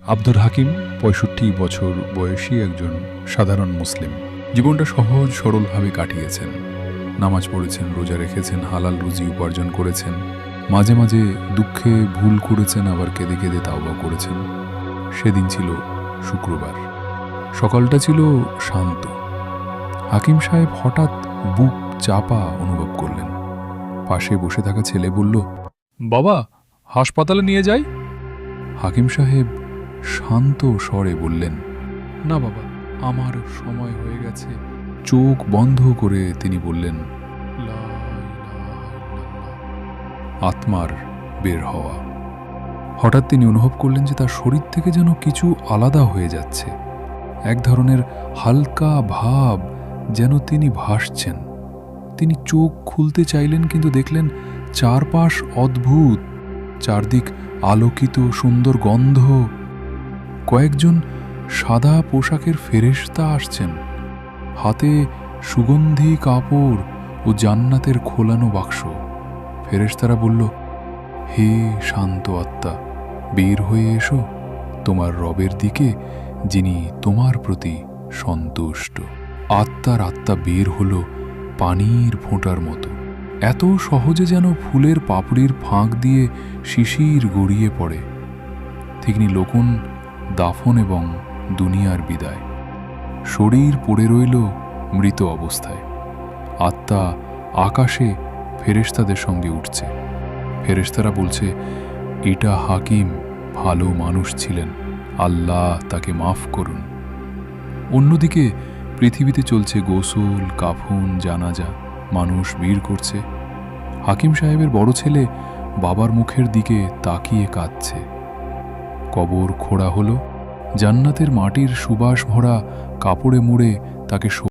আব্দুল হাকিম ৬৫ বছর বয়সী একজন সাধারণ মুসলিম। জীবনটা সহজ সরলভাবে কাটিয়েছেন। নামাজ পড়েছেন, রোজা রেখেছেন, হালাল রুজি উপার্জন করেছেন। মাঝে মাঝে দুঃখে ভুল করেছেন, আবার কেঁদে কেঁদে তাওবা করেছেন। সেদিন ছিল শুক্রবার। সকালটা ছিল শান্ত। হাকিম সাহেব হঠাৎ বুক চাপা অনুভব করলেন। পাশে বসে থাকা ছেলে বলল, বাবা, হাসপাতালে নিয়ে যাই? হাকিম সাহেব শান্ত স্বরে বললেন, না বাবা, আমার সময় হয়ে গেছে। চোখ বন্ধ করে তিনি বললেন, লা ইলাহা ইল্লাল্লাহ। আত্মার বের হওয়া। হঠাৎ তিনি অনুভব করলেন যে তার শরীর থেকে যেন কিছু আলাদা হয়ে যাচ্ছে। এক ধরনের হালকা ভাব, যেন তিনি ভাসছেন। তিনি চোখ খুলতে চাইলেন, কিন্তু দেখলেন চারপাশ অদ্ভুত। চারদিক আলোকিত, সুন্দর গন্ধ। কয়েকজন সাদা পোশাকের ফেরেশতা আসছেন, হাতে সুগন্ধি কাপড় ও জান্নাতের খোলানো বাক্স। ফেরেশতারা বলল, হে শান্ত আত্মা, বের হয়ে এসো তোমার রবের দিকে, যিনি তোমার প্রতি সন্তুষ্ট। আত্মা বের হলো পানির ফোঁটার মতো, এত সহজে যেন ফুলের পাপড়ির ফাঁক দিয়ে শিশির গড়িয়ে পড়ে। ঠিকনি লোকন দাফন এবং দুনিয়ার বিদায়। শরীর পড়ে রইল মৃত অবস্থায়। আত্মা আকাশে ফেরেশতাদের সঙ্গে উঠছে। ফেরেশতারা বলছে, এটা হাকিম ভালো মানুষ ছিলেন, আল্লাহ তাকে মাফ করুন। অন্যদিকে পৃথিবীতে চলছে গোসল, কাফন, জানাজা। মানুষ ভিড় করছে। হাকিম সাহেবের বড় ছেলে বাবার মুখের দিকে তাকিয়ে কাঁদছে। কবর খোঁড়া হলো। জান্নাতের মাটির সুবাস ভরা কাপড়ে মুড়ে তাকে